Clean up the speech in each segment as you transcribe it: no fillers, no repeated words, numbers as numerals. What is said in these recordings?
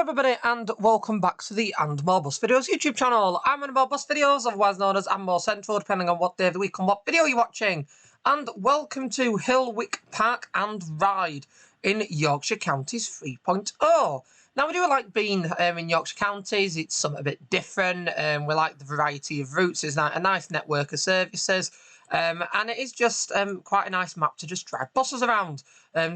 everybody, and welcome back to the And More Bus Videos YouTube channel. I'm in More Bus Videos, otherwise known as And More Central, depending on what day of the week and what video you're watching. And welcome to Hillwick Park and Ride in Yorkshire Counties 3.0. Now, we do like being in Yorkshire Counties. It's something a bit different. We like the variety of routes. It's a nice network of services. And it is just quite a nice map to just drive buses around.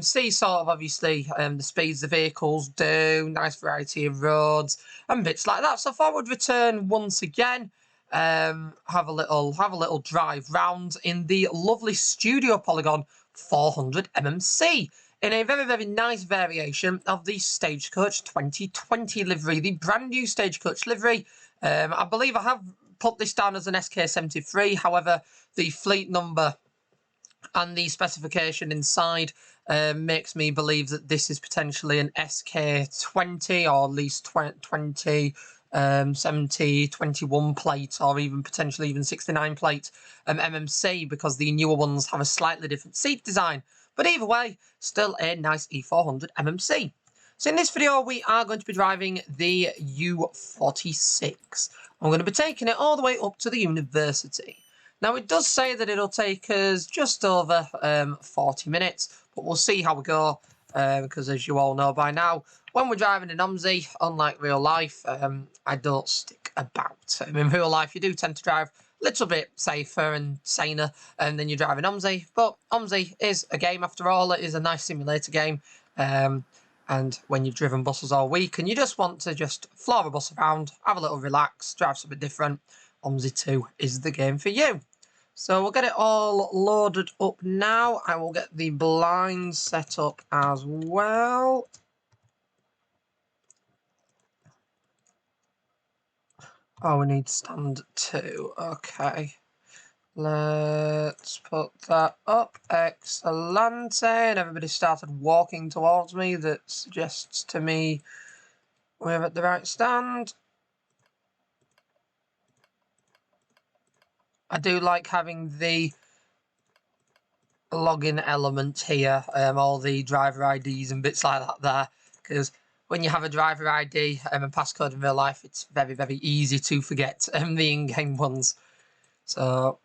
See sort of obviously the speeds the vehicles do, nice variety of roads and bits like that. So I thought I would return once again, have a little drive round in the lovely Studio Polygon 400 MMC in a very, very nice variation of the Stagecoach 2020 livery, the brand new Stagecoach livery. I believe I have put this down as an SK73, however, the fleet number and the specification inside makes me believe that this is potentially an SK20 or at least 20, 70, 21 plate, or even potentially even 69 plate MMC, because the newer ones have a slightly different seat design. But either way, still a nice E400 MMC. So in this video, we are going to be driving the U46. I'm going to be taking it all the way up to the university. Now, it does say that it'll take us just over 40 minutes, but we'll see how we go, because as you all know by now, when we're driving an OMSI, unlike real life, I don't stick about. In real life, you do tend to drive a little bit safer and saner than you drive an OMSI, but OMSI is a game after all. It is a nice simulator game, and when you've driven buses all week and you just want to just floor a bus around, have a little relax, drive something different, OMSI 2 is the game for you. So we'll get it all loaded up now. I will get the blinds set up as well. Oh, we need stand 2. Okay. Let's put that up. Excellent. And everybody started walking towards me. That suggests to me we're at the right stand. I do like having the login element here, all the driver IDs and bits like that there, because when you have a driver ID and passcode in real life, it's very, very easy to forget the in-game ones. So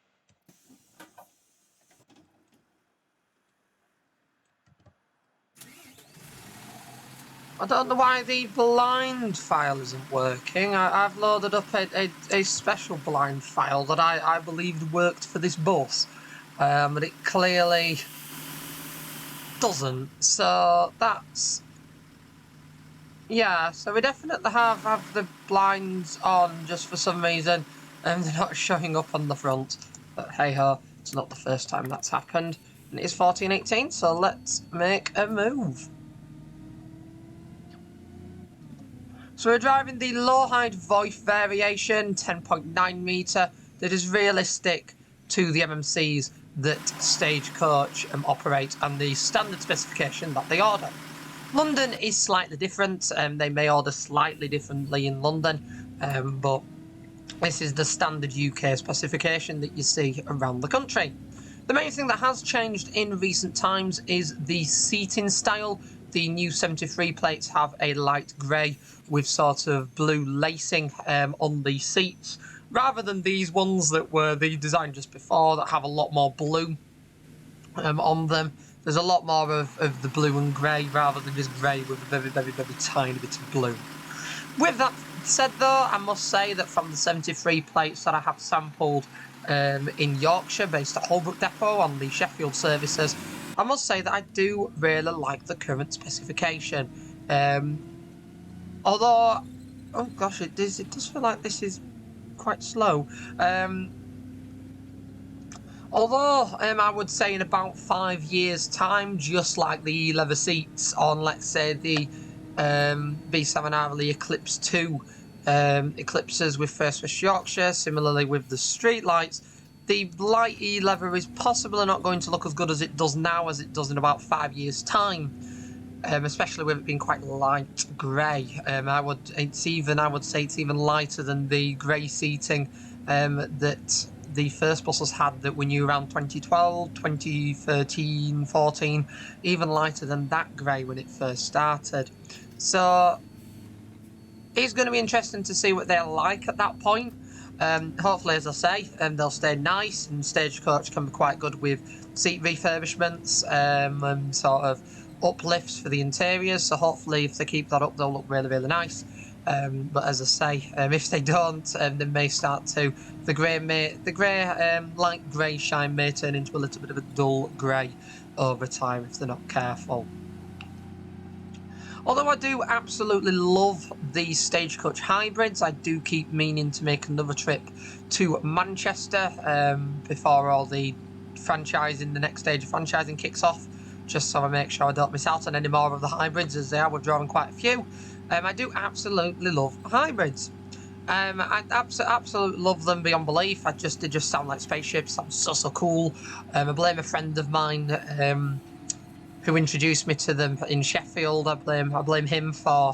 I don't know why the blind file isn't working. I've loaded up a special blind file that I believed worked for this bus, but it clearly doesn't. So that's... yeah, so we definitely have the blinds on just for some reason, and they're not showing up on the front. But hey-ho, it's not the first time that's happened. And it is 14:18, so let's make a move. So we're driving the low-height VoIP variation, 10.9 metre, that is realistic to the MMCs that Stagecoach operate and the standard specification that they order. London is slightly different, they may order slightly differently in London, but this is the standard UK specification that you see around the country. The main thing that has changed in recent times is the seating style. The new 73 plates have a light grey with sort of blue lacing on the seats, rather than these ones that were the design just before that have a lot more blue on them. There's a lot more of the blue and grey rather than just grey with a very, very, very tiny bit of blue. With that said though, I must say that from the 73 plates that I have sampled in Yorkshire based at Holbrook Depot on the Sheffield services, I must say that I do really like the current specification. Although, oh gosh, it does feel like this is quite slow. Although I would say in about 5 years' time, just like the leather seats on, let's say, the B7R, the Eclipse 2 Eclipses with First West Yorkshire, similarly with the street lights, the light E-leather is possibly not going to look as good as it does now as it does in about 5 years' time, especially with it being quite light grey. I would say it's even lighter than the grey seating that the first buses had that we knew around 2012, 2013, 14, even lighter than that grey when it first started. So it's going to be interesting to see what they're like at that point. Hopefully, as I say, they'll stay nice, and Stagecoach can be quite good with seat refurbishments and sort of uplifts for the interiors. So hopefully, if they keep that up, they'll look really, really nice. But as I say, if they don't, they may start to the light grey shine may turn into a little bit of a dull grey over time if they're not careful. Although I do absolutely love these Stagecoach hybrids, I do keep meaning to make another trip to Manchester before all the franchising, the next stage of franchising kicks off, just so I make sure I don't miss out on any more of the hybrids, as they are withdrawing quite a few. I do absolutely love hybrids. I absolutely love them beyond belief. They just sound like spaceships. Sounds so cool. I blame a friend of mine who introduced me to them in Sheffield. I blame him for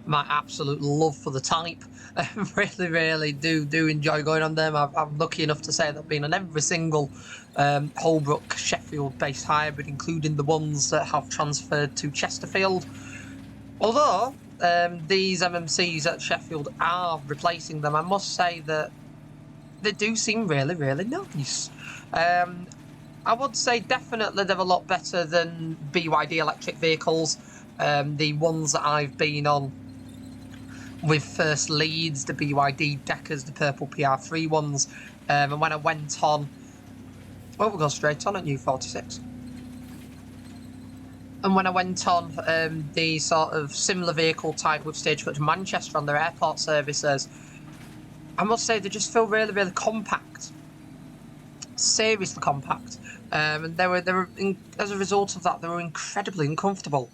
my absolute love for the type. I really do enjoy going on them. I'm lucky enough to say that I've been on every single Holbrook Sheffield-based hybrid, including the ones that have transferred to Chesterfield. Although these MMCs at Sheffield are replacing them, I must say that they do seem really nice. I would say definitely they're a lot better than BYD electric vehicles. The ones that I've been on with First Leads, the BYD Deckers, the purple PR3 ones, and when I went on, well, we'll go straight on at U46. And when I went on the sort of similar vehicle type with Stagecoach Manchester on their airport services, I must say they just feel really compact. Seriously compact. And they were as a result of that, they were incredibly uncomfortable.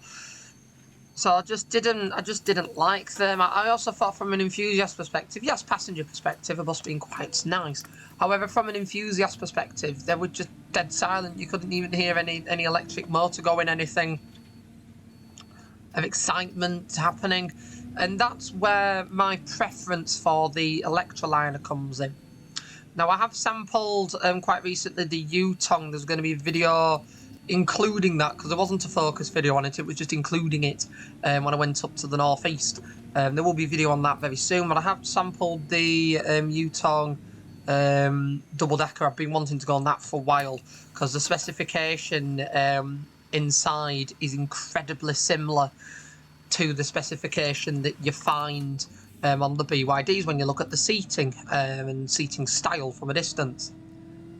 So I just didn't like them. I also thought from an enthusiast perspective, yes, passenger perspective, it must have been quite nice. However, from an enthusiast perspective, they were just dead silent. You couldn't even hear any electric motor going, anything of excitement happening. And that's where my preference for the Electroliner comes in. Now, I have sampled quite recently the Yutong. There's going to be a video including that, because there wasn't a focus video on it, it was just including it when I went up to the northeast. There will be a video on that very soon, but I have sampled the Yutong double-decker. I've been wanting to go on that for a while, because the specification inside is incredibly similar to the specification that you find on the BYDs when you look at the seating and seating style from a distance.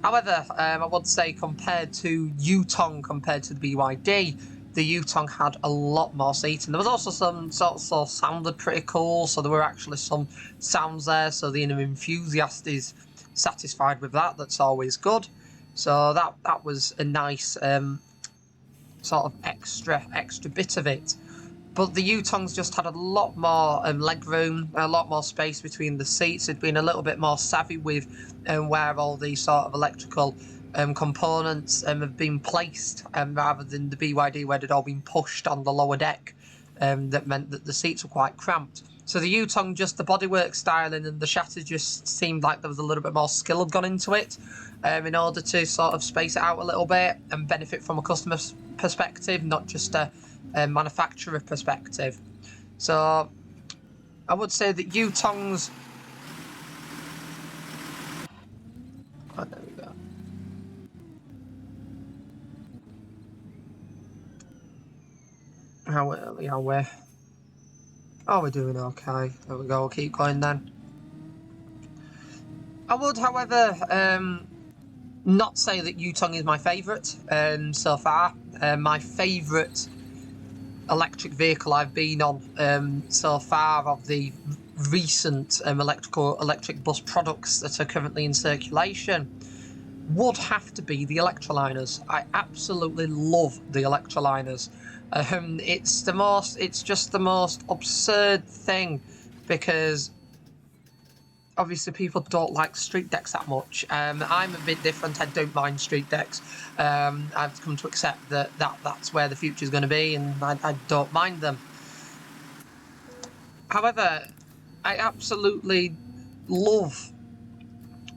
However, I would say compared to Yutong, compared to the BYD, the Yutong had a lot more seating. There was also some sorts of sounded pretty cool, so there were actually some sounds there, so the inner enthusiast is satisfied with that. That's always good. So that was a nice sort of extra bit of it. But the Yutongs just had a lot more legroom, a lot more space between the seats. They'd been a little bit more savvy with where all these sort of electrical components have been placed, rather than the BYD where they'd all been pushed on the lower deck. That meant that the seats were quite cramped. So the Yutong, just the bodywork styling and the chassis just seemed like there was a little bit more skill had gone into it in order to sort of space it out a little bit and benefit from a customer's perspective, not just a manufacturer perspective. So I would say that Yutongs, oh, there we go. How early are we? Oh, we're doing okay. There we go, we'll keep going then. I would, however, not say that Yutong is my favourite so far. My favourite electric vehicle I've been on so far of the recent electric bus products that are currently in circulation would have to be the Electroliners. I absolutely love the Electroliners. It's just the most absurd thing, because obviously people don't like street decks that much. I'm a bit different. I don't mind street decks. I've come to accept that's where the future is going to be, and I don't mind them. However, I absolutely love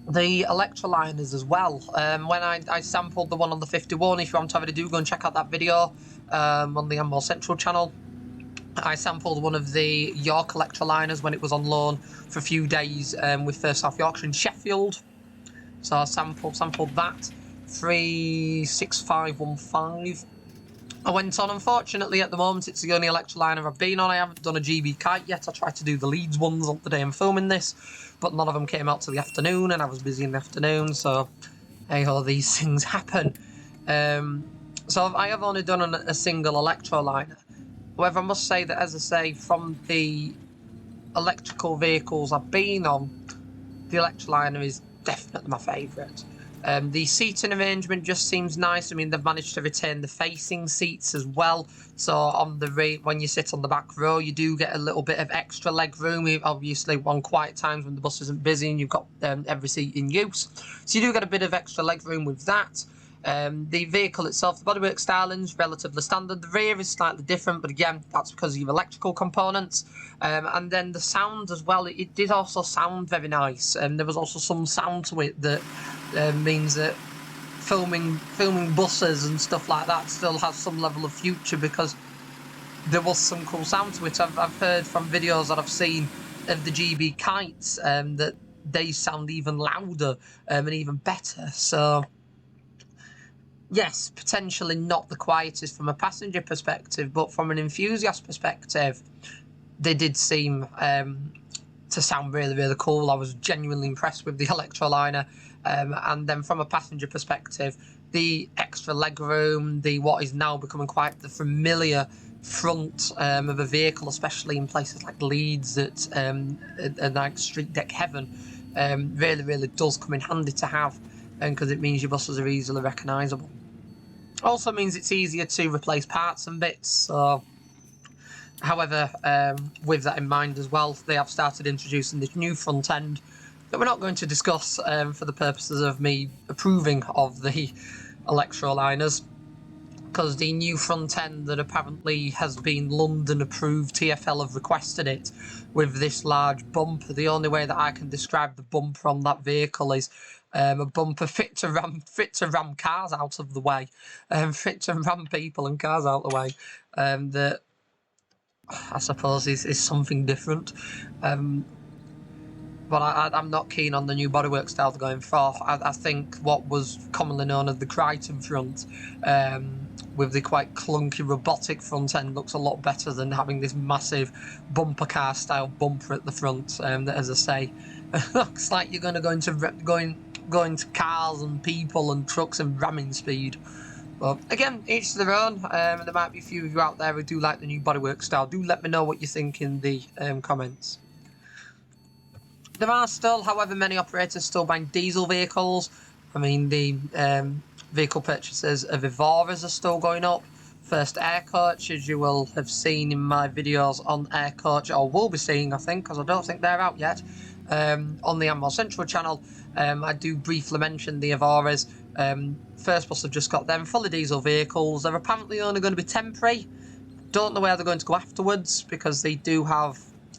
the Electroliners as well. When I sampled the one on the 51, if you want to have a do, go and check out that video on the Ammo Central channel. I sampled one of the York electroliners when it was on loan for a few days with First South Yorkshire in Sheffield. So I sampled that 36515. I went on, unfortunately, at the moment, it's the only electroliner I've been on. I haven't done a GB kite yet. I tried to do the Leeds ones on the day I'm filming this, but none of them came out till the afternoon, and I was busy in the afternoon, so hey-ho, these things happen. So I have only done a single electroliner. However, I must say that, as I say, from the electrical vehicles I've been on, the electroliner is definitely my favourite. The seating arrangement just seems nice. I mean, they've managed to retain the facing seats as well. So on the when you sit on the back row, you do get a little bit of extra leg room. Obviously, on quiet times when the bus isn't busy and you've got every seat in use. So you do get a bit of extra leg room with that. The vehicle itself, the bodywork styling is relatively standard. The rear is slightly different, but again, that's because of your electrical components. And then the sound as well, it did also sound very nice. And there was also some sound to it that means that filming buses and stuff like that still has some level of future, because there was some cool sound to it. I've heard from videos that I've seen of the GB kites that they sound even louder and even better. So yes, potentially not the quietest from a passenger perspective, but from an enthusiast perspective, they did seem to sound really, really cool. I was genuinely impressed with the electroliner. And then from a passenger perspective, the extra legroom, the what is now becoming quite the familiar front of a vehicle, especially in places like Leeds at like street deck heaven, really, really does come in handy to have, because it means your buses are easily recognisable. Also means it's easier to replace parts and bits. So, however, with that in mind as well, they have started introducing this new front end that we're not going to discuss for the purposes of me approving of the electroliners, because the new front end that apparently has been London approved, TfL have requested it with this large bumper. The only way that I can describe the bumper on that vehicle is a bumper fit to ram cars out of the way, fit to ram people and cars out of the way. That I suppose is something different. But I'm not keen on the new bodywork style going forth. I think what was commonly known as the Crichton front, with the quite clunky robotic front end, looks a lot better than having this massive bumper car style bumper at the front. That, as I say, looks like you're going to go into cars and people and trucks and ramming speed. But again, each to their own. There might be a few of you out there who do like the new bodywork style. Do let me know what you think in the comments. There are still, however, many operators still buying diesel vehicles. I mean, the vehicle purchases of Evoras are still going up. First Aircoach, as you will have seen in my videos on Aircoach, or will be seeing, I think, because I don't think they're out yet, on the Ammo Central channel. I do briefly mention the Evoras. First Bus have just got them, fully diesel vehicles. They're apparently only going to be temporary. Don't know where they're going to go afterwards, because they do have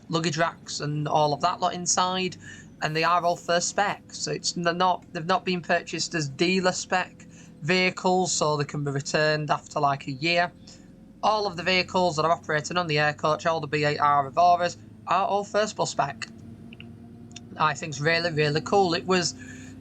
luggage racks and all of that lot inside, and they are all first spec, so they've not been purchased as dealer spec vehicles, so they can be returned after like a year. All of the vehicles that are operating on the Aircoach, all the B8R Evoras, are all first bus spec. I think it's really, really cool. It was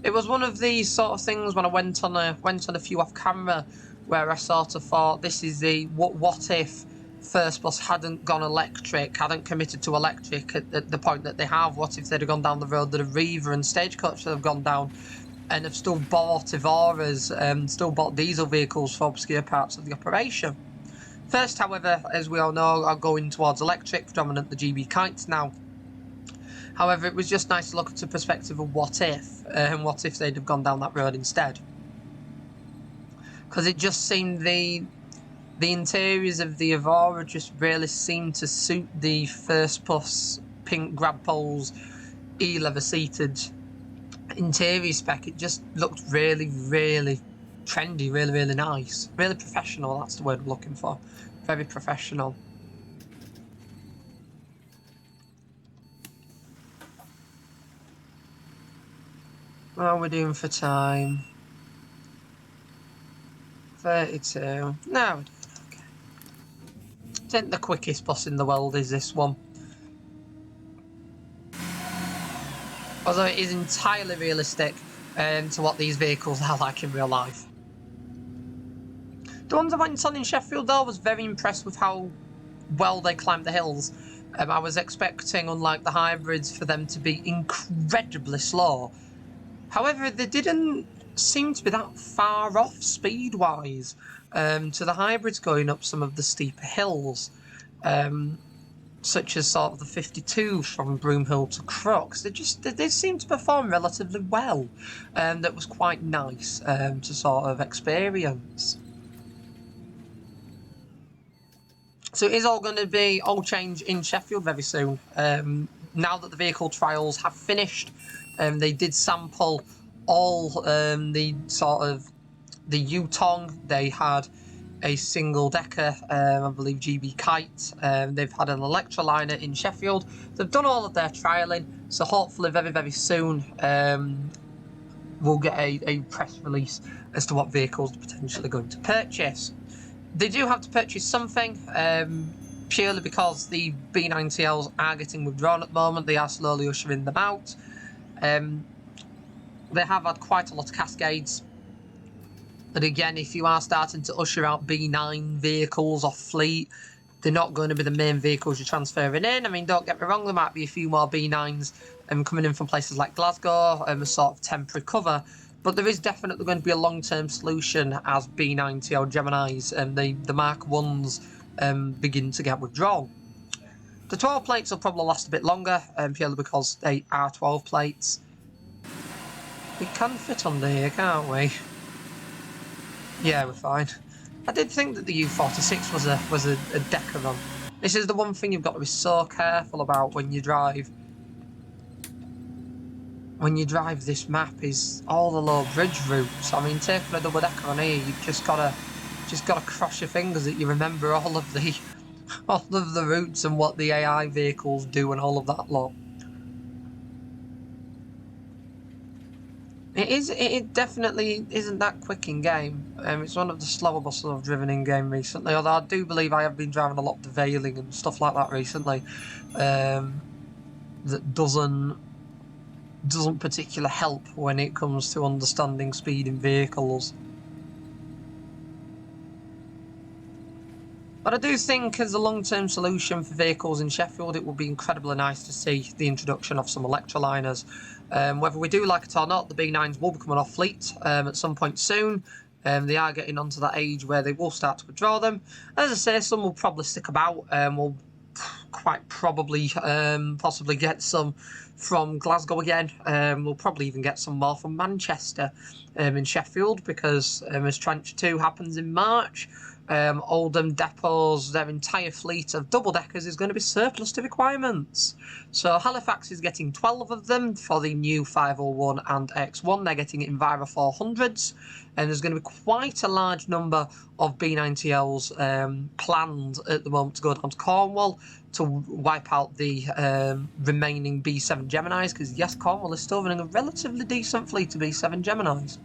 one of these sort of things when I went on a few off camera, where I sort of thought, this is the what if First Bus hadn't gone electric, hadn't committed to electric at the point that they have. What if they'd have gone down the road that Arriva and Stagecoach have gone down, and have still bought Evoras, still bought diesel vehicles for obscure parts of the operation. First, however, as we all know, are going towards electric, predominantly GB kites now. However, it was just nice to look at the perspective of what if, and what if they'd have gone down that road instead. Because it just seemed the interiors of the Evora just really seemed to suit the First Bus pink grab poles, e-leather seated interior spec. It just looked really, really trendy, really, really nice. Really professional, that's the word I'm looking for. Very professional. What are we doing for time? 32. No, we're doing okay. think the quickest bus in the world is this one. Although it is entirely realistic to what these vehicles are like in real life. The ones I went on in Sheffield though, was very impressed with how well they climbed the hills. I was expecting, unlike the hybrids, for them to be incredibly slow. However, they didn't seem to be that far off speed-wise to the hybrids going up some of the steeper hills, such as sort of the 52 from Broomhill to Crux. They seemed to perform relatively well, and that was quite nice to sort of experience. So it is all going to be all change in Sheffield very soon. Now that the vehicle trials have finished, they did sample all the sort of the U-Tong. They had a single decker, I believe GB Kite. They've had an Electroliner in Sheffield. They've done all of their trialling, so hopefully very, very soon we'll get a press release as to what vehicles they're potentially going to purchase. They do have to purchase something, purely because the B90Ls are getting withdrawn at the moment. They are slowly ushering them out. They have had quite a lot of Cascades. And again, if you are starting to usher out B9 vehicles off fleet, they're not going to be the main vehicles you're transferring in. I mean, don't get me wrong, there might be a few more B9s coming in from places like Glasgow, a sort of temporary cover. But there is definitely going to be a long-term solution as B90 or Geminis and the Mark 1s begin to get withdrawn. The 12 plates will probably last a bit longer, purely because they are 12 plates. We can fit under here, can't we? Yeah, we're fine. I did think that the U46 was a decker run. This is the one thing you've got to be so careful about when you drive. When you drive this map is all the low bridge routes. I mean, taking a double decker on here, you've just gotta cross your fingers that you remember all of the routes and what the AI vehicles do and all of that lot. It definitely isn't that quick in game. It's one of the slower buses I've driven in game recently. Although I do believe I have been driving a lot of the veiling and stuff like that recently. That doesn't particularly help when it comes to understanding speed in vehicles. But I do think as a long-term solution for vehicles in Sheffield, it would be incredibly nice to see the introduction of some Electroliners. Whether we do like it or not, the B9s will be coming off fleet at some point soon. They are getting onto that age where they will start to withdraw them. As I say, some will probably stick about. We'll quite probably possibly get some from Glasgow again. We'll probably even get some more from Manchester in Sheffield, because as Tranche 2 happens in March, Oldham depots, their entire fleet of double deckers is going to be surplus to requirements. So Halifax is getting 12 of them for the new 501 and X1. They're getting it in Vira 400s, and there's going to be quite a large number of B90Ls planned at the moment to go down to Cornwall to wipe out the remaining B7 Geminis, because yes, Cornwall is still running a relatively decent fleet of B7 Geminis.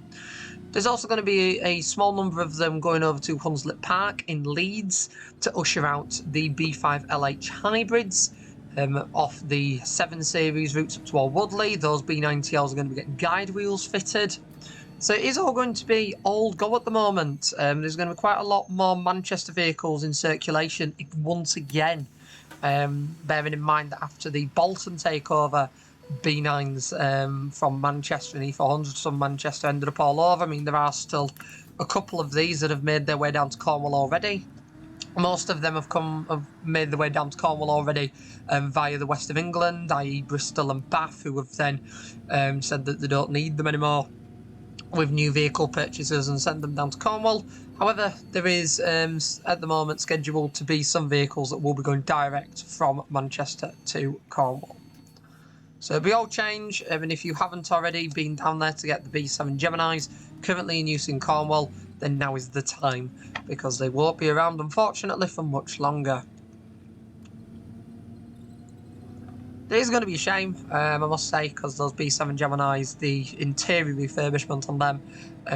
There's also going to be a small number of them going over to Hunslet Park in Leeds to usher out the B5 LH hybrids off the 7 Series routes up to Woodley. Those B90Ls are going to be getting guide wheels fitted. So it is all going to be old go at the moment. There's going to be quite a lot more Manchester vehicles in circulation once again. Bearing in mind that after the Bolton takeover, B9s from Manchester and E400s from Manchester ended up all over. I mean, there are still a couple of these that have made their way down to Cornwall already. Most of them have made their way down to Cornwall already via the west of England, i.e. Bristol and Bath, who have then said that they don't need them anymore with new vehicle purchases and send them down to Cornwall. However, there is at the moment scheduled to be some vehicles that will be going direct from Manchester to Cornwall. So it'll be all change, and if you haven't already been down there to get the B7 Geminis currently in use in Cornwall, then now is the time, because they won't be around, unfortunately, for much longer. It is going to be a shame, I must say, because those B7 Geminis, the interior refurbishment on them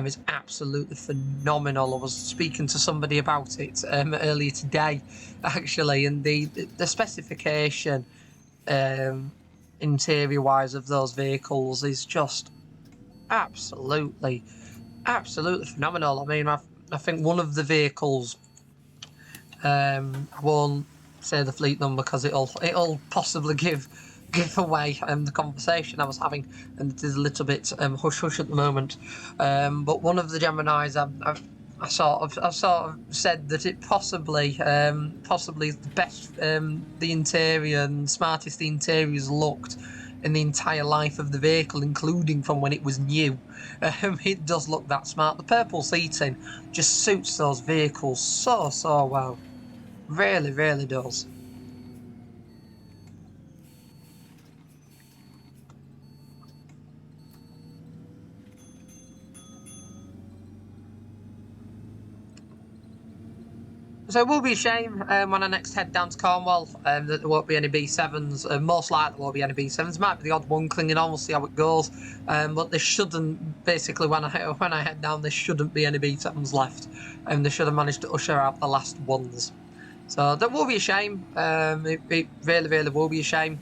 is absolutely phenomenal. I was speaking to somebody about it earlier today, actually, and the specification interior-wise of those vehicles is just absolutely phenomenal. I mean, I think one of the vehicles, I won't say the fleet number because it'll possibly give away the conversation I was having, and it is a little bit hush hush at the moment. But one of the Geminis, I sort of said that it possibly is the best, the interior and smartest the interiors looked in the entire life of the vehicle, including from when it was new. It does look that smart. The purple seating just suits those vehicles so well. Really does. So it will be a shame when I next head down to Cornwall that there won't be any B7s. Most likely there won't be any B7s. Might be the odd one clinging on. We'll see how it goes. But there shouldn't, basically, when I head down, there shouldn't be any B7s left. And they should have managed to usher out the last ones. So that will be a shame. It really will be a shame.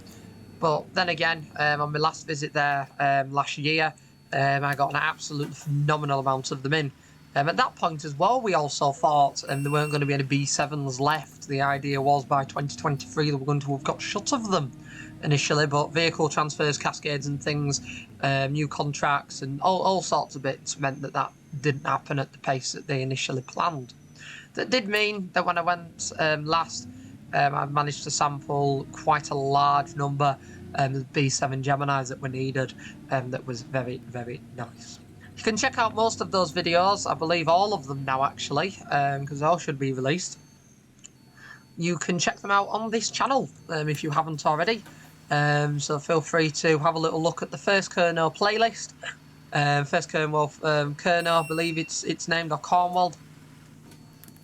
But then again, on my last visit there last year, I got an absolutely phenomenal amount of them in. At that point as well, we also thought there weren't going to be any B7s left. The idea was by 2023 that we're going to have got shut of them initially, but vehicle transfers, cascades and things, new contracts and all sorts of bits meant that didn't happen at the pace that they initially planned. That did mean that when I went last, I managed to sample quite a large number of B7 Geminis that were needed, that was very nice. You can check out most of those videos, I believe all of them now actually, because they all should be released. You can check them out on this channel if you haven't already. So feel free to have a little look at the first Kerno playlist. First Kerno, I believe it's named, or Cornwall.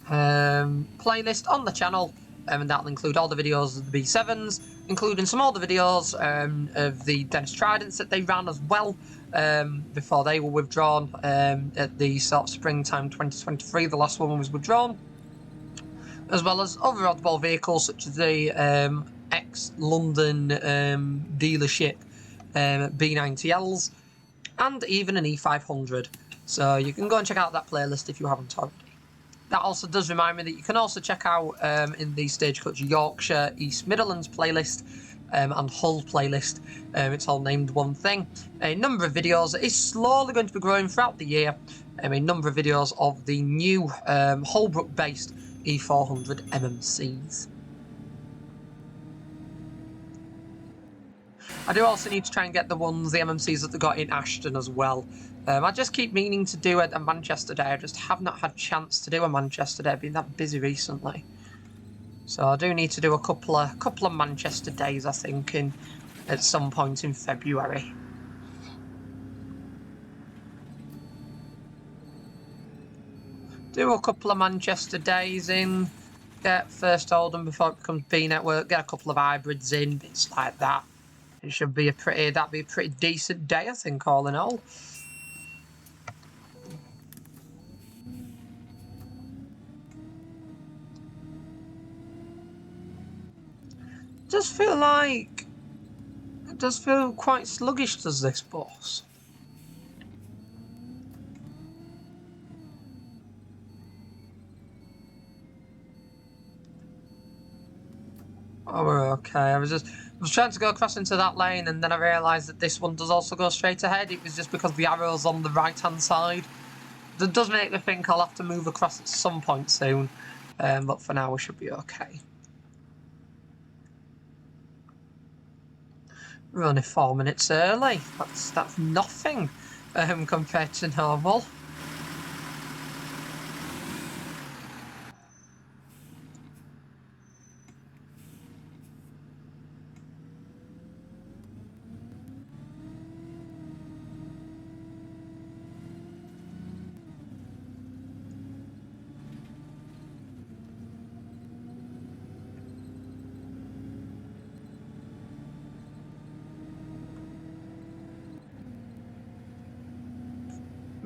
Playlist on the channel, and that'll include all the videos of the B7s, including some older videos of the Dennis Tridents that they ran as well before they were withdrawn at the sort of springtime 2023. The last one was withdrawn, as well as other oddball vehicles such as the ex-London dealership B90Ls and even an E500. So you can go and check out that playlist if you haven't already. That also does remind me that you can also check out in the Stagecoach Yorkshire East Midlands playlist and Hull playlist. It's all named one thing. A number of videos. It is slowly going to be growing throughout the year. A number of videos of the new Holbrook-based E400 MMCs. I do also need to try and get the MMCs that they got in Ashton as well. I just keep meaning to do a Manchester day. I just have not had a chance to do a Manchester day. I've been that busy recently. So I do need to do a couple of Manchester days, I think, at some point in February. Do a couple of Manchester days in, get first Oldham before it becomes B Network, get a couple of hybrids in, bits like that. It should be that'd be a pretty decent day, I think, all in all. It does feel quite sluggish, does this bus? Oh, we're okay. I was trying to go across into that lane, and then I realised that this one does also go straight ahead. It was just because the arrow's on the right-hand side. That does make me think I'll have to move across at some point soon, but for now we should be okay. We're only 4 minutes early. That's nothing compared to normal.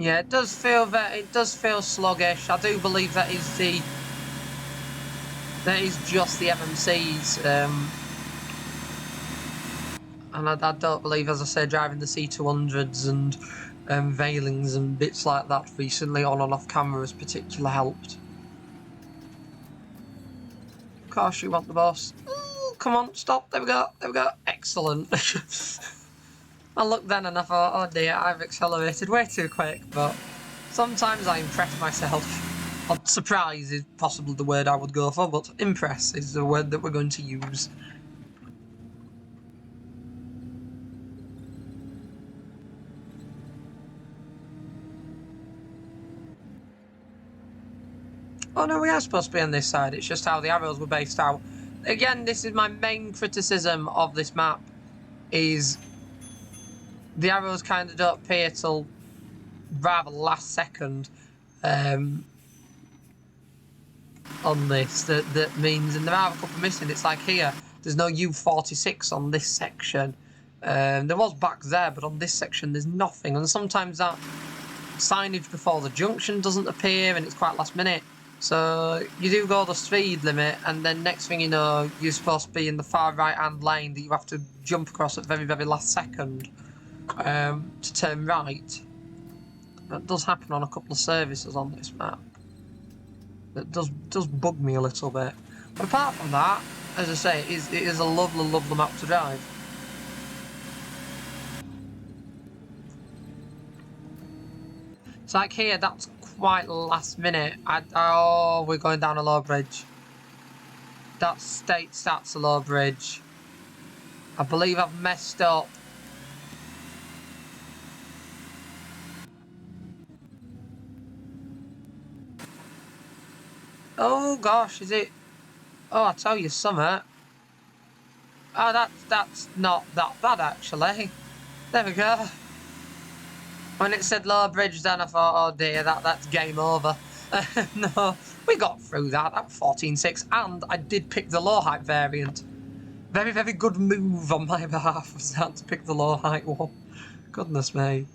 Yeah, it does feel sluggish. I do believe that is just the MMCs, and I don't believe, as I say, driving the C200s and veilings and bits like that recently on and off camera has particularly helped. Of course, you want the bus. Ooh, come on, stop. There we go. There we go. Excellent. I looked then and I thought, oh dear, I've accelerated way too quick, but sometimes I impress myself. Or surprise is possibly the word I would go for, but impress is the word that we're going to use. Oh no, we are supposed to be on this side, it's just how the arrows were based out. Again, this is my main criticism of this map, is the arrows kind of don't appear till rather last second on this. That means, and there are a couple missing. It's like here, there's no U46 on this section. There was back there, but on this section there's nothing. And sometimes that signage before the junction doesn't appear, and it's quite last minute. So you do go the speed limit, and then next thing you know, you're supposed to be in the far right-hand lane that you have to jump across at very, very last second to turn right. That does happen on a couple of services on this map. It does bug me a little bit. But apart from that, as I say, it is a lovely, lovely map to drive. It's like here, that's quite last minute. Oh, we're going down a low bridge. That states that's a low bridge. I believe I've messed up. Oh gosh, is it? Oh, I'll tell you something. Oh, that's not that bad actually. There we go. When it said low bridge, then I thought, oh dear, that's game over. No, we got through that. That was 14.6, and I did pick the low height variant. Very, very good move on my behalf was that, to pick the low height one. Goodness me.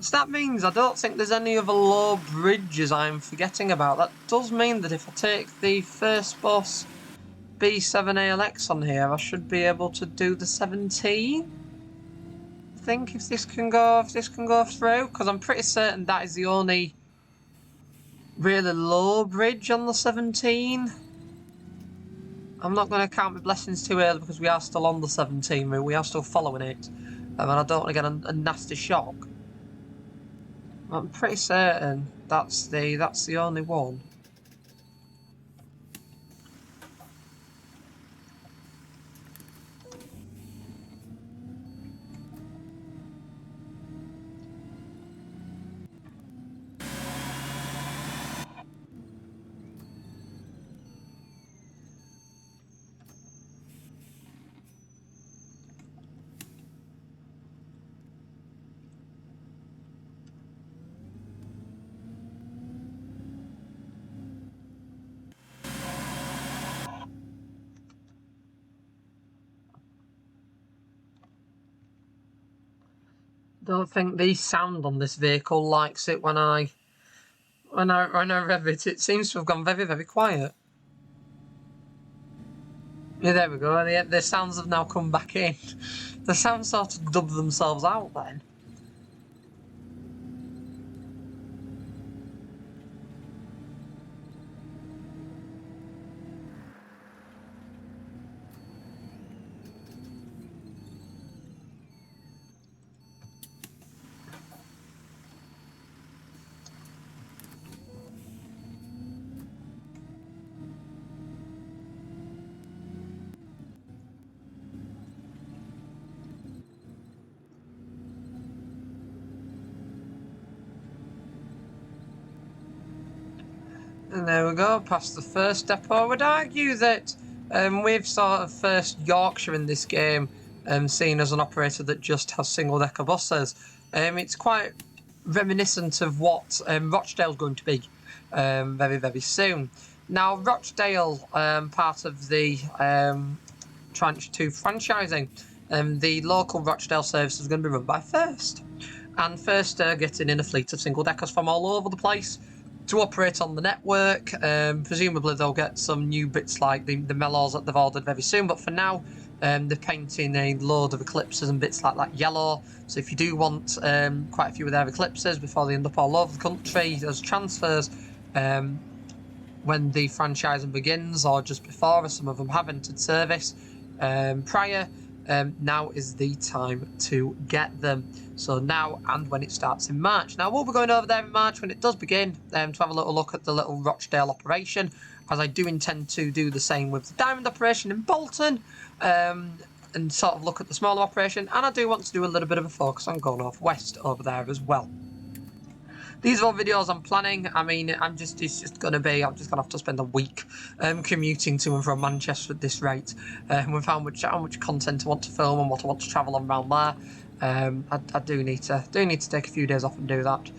So that means I don't think there's any other low bridges I'm forgetting about. That does mean that if I take the first bus B7ALX on here, I should be able to do the 17. I think if this can go through, because I'm pretty certain that is the only really low bridge on the 17. I'm not going to count my blessings too early because we are still on the 17 route, we are still following it, and I don't want to get a nasty shock. I'm pretty certain that's the only one. Don't think the sound on this vehicle likes it when I rev it. It seems to have gone very, very quiet. Yeah, there we go. The sounds have now come back in. The sounds sort of dubbed themselves out then. And there we go, past the first depot. I would argue that we've sort of first Yorkshire in this game, seen as an operator that just has single-decker buses. It's quite reminiscent of what Rochdale's going to be very, very soon. Now, Rochdale, part of the Tranche 2 franchising, the local Rochdale service is going to be run by First. And First are getting in a fleet of single deckers from all over the place to operate on the network. Presumably they'll get some new bits like the Mellows that they've ordered very soon, but for now they're painting a load of Eclipses and bits like that yellow. So if you do want quite a few of their Eclipses before they end up all over the country as transfers, when the franchising begins or just before, as some of them have entered service prior, now is the time to get them. So now and when it starts in March. Now we'll be going over there in March when it does begin to have a little look at the little Rochdale operation, as I do intend to do the same with the Diamond operation in Bolton, and sort of look at the smaller operation, and I do want to do a little bit of a focus on going off west over there as well. These are all videos I'm planning. I mean, it's just going to be, I'm just going to have to spend a week commuting to and from Manchester at this rate, with how much content I want to film and what I want to travel on around there. I do need to take a few days off and do that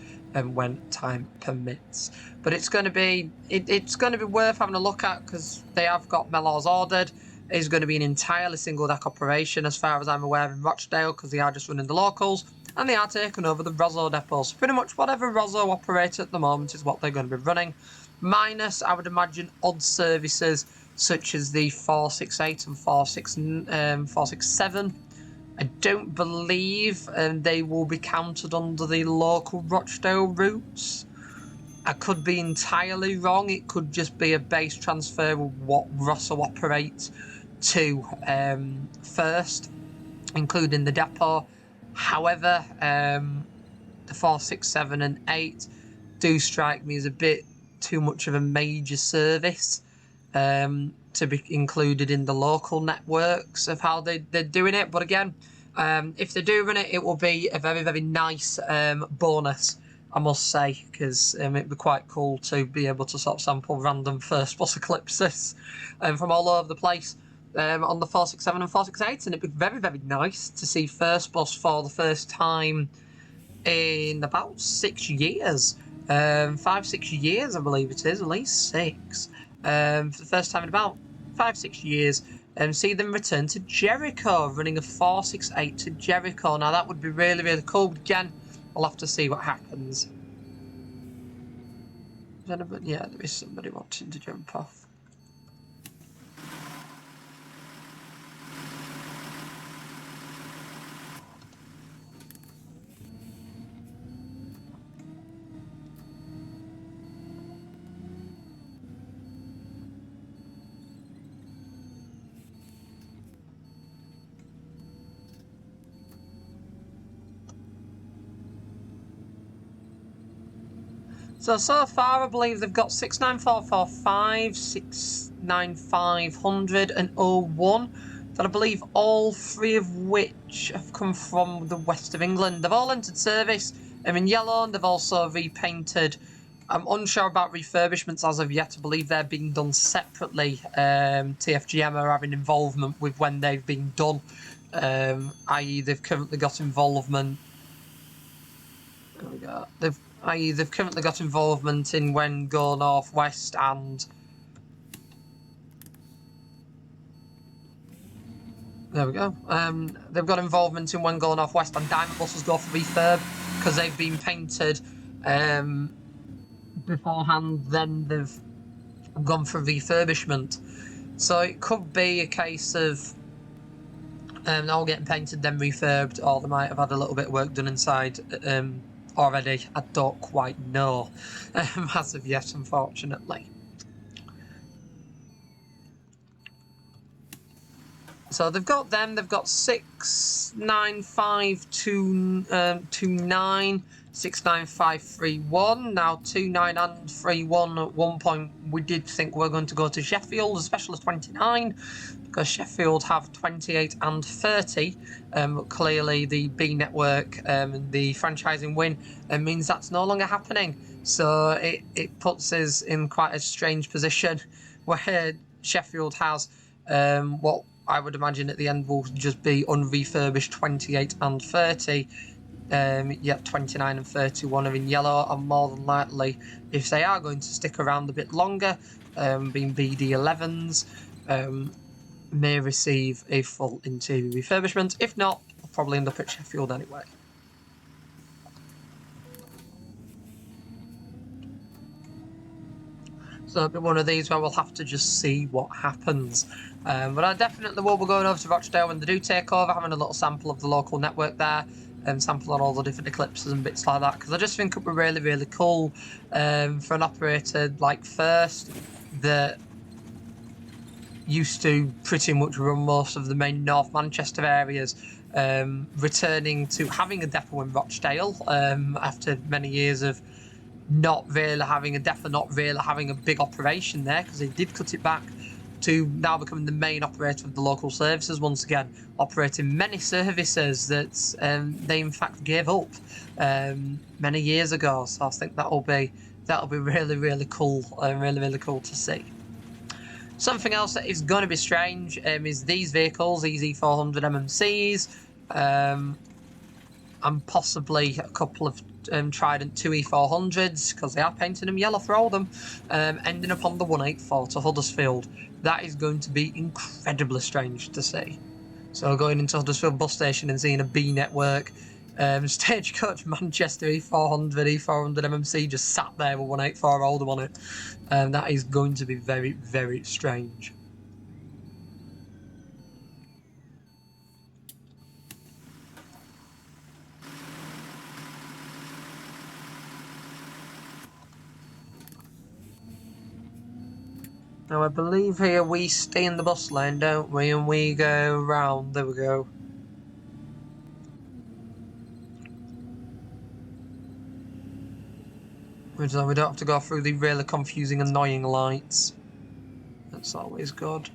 when time permits. But it's going to be worth having a look at, because they have got Mellows ordered. It's going to be an entirely single deck operation as far as I'm aware in Rochdale, because they are just running the locals. And they are taking over the Rosso depots. So pretty much whatever Rosso operates at the moment is what they're going to be running. Minus, I would imagine, odd services such as the 468 and 467. I don't believe they will be counted under the local Rochdale routes. I could be entirely wrong. It could just be a base transfer of what Rosso operates to First, including the depot. However, the 467 and 8 do strike me as a bit too much of a major service to be included in the local networks of how they're doing it. But again, if they do run it, it will be a very, very nice bonus, I must say, because it'd be quite cool to be able to sort of sample random first bus Eclipses from all over the place. On the 467 and 468, and it'd be very, very nice to see First Bus for the first time in about 6 years. 5-6 years, I believe it is, at least 6. For the first time in about 5-6 years, see them return to Jericho, running a 468 to Jericho. Now that would be really, really cool, but again, we'll have to see what happens. Yeah, there is somebody wanting to jump off. So far, I believe they've got 69445, 69500, and 01. That I believe all three of which have come from the west of England. They've all entered service in yellow, and they've also repainted. I'm unsure about refurbishments as of yet. I believe they're being done separately. TFGM are having involvement with when they've been done, i.e. they've currently got involvement. There we go. They've currently got involvement in when Go North West, and there we go. They've got involvement in when Go North West and Diamond buses go for refurb, because they've been painted beforehand. Then they've gone for refurbishment. So it could be a case of all getting painted then refurbed, or they might have had a little bit of work done inside already. I don't quite know as of yet, unfortunately. So they've got them. They've got 69529, 69531. Now 29 and 31 at one point we did think we're going to go to Sheffield, especially 29, because Sheffield have 28 and 30. But clearly the B network and the franchising win means that's no longer happening. So it puts us in quite a strange position where Sheffield has what I would imagine at the end will just be unrefurbished 28 and 30. Yet 29 and 31 are in yellow, and more than likely, if they are going to stick around a bit longer, being BD11s, may receive a full interior refurbishment. If not, I'll probably end up at Sheffield anyway. So it'll be one of these where we'll have to just see what happens. But I definitely will be going over to Rochdale when they do take over, having a little sample of the local network there, and sample on all the different eclipses and bits like that, because I just think it would be really, really cool for an operator like First that used to pretty much run most of the main North Manchester areas, returning to having a depot in Rochdale after many years of not really having a depot, not really having a big operation there, because they did cut it back, to now becoming the main operator of the local services once again, operating many services that they in fact gave up many years ago. So I think that'll be really, really cool, really, really cool to see. Something else that is going to be strange is these vehicles, these E400 MMCs, and possibly a couple of Trident 2 E400s, because they are painting them yellow for all of them, ending up on the 184 to Huddersfield. That is going to be incredibly strange to see. So going into Huddersfield bus station and seeing a B network, Stagecoach Manchester E400 MMC just sat there with 184 Oldham on it. That is going to be very, very strange. Now I believe here we stay in the bus lane, don't we? And we go round. There we go. So we don't have to go through the really confusing, annoying lights. That's always good.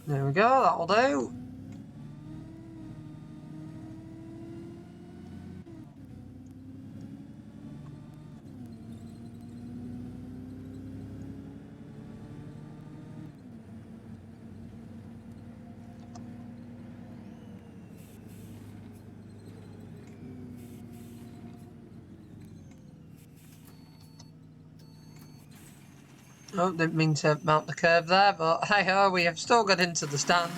There we go, that'll do. Oh, didn't mean to mount the curve there, but hey-ho, we have still got into the stand.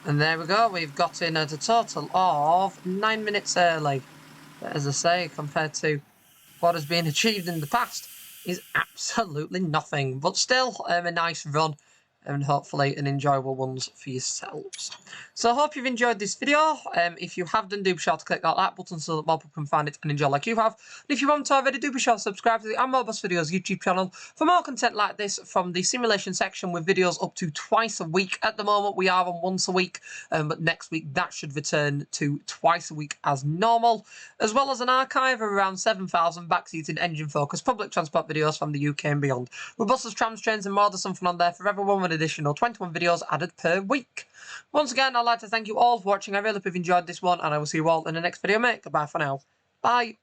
And there we go, we've got in at a total of 9 minutes early. But as I say, compared to what has been achieved in the past, is absolutely nothing. But still, a nice run, and hopefully an enjoyable ones for yourselves. So I hope you've enjoyed this video. If you have done, do be sure to click that like button so that more people can find it and enjoy like you have. And if you haven't already, do be sure to subscribe to the UniBus Videos YouTube channel for more content like this from the simulation section, with videos up to twice a week. At the moment we are on once a week, but next week that should return to twice a week as normal, as well as an archive of around 7,000 backseated engine focused public transport videos from the UK and beyond, with buses, trams, trains and more. There's something on there for everyone, with additional 21 videos added per week. Once again, I'd like to thank you all for watching. I really hope you've enjoyed this one, and I will see you all in the next video, mate. Goodbye for now. Bye.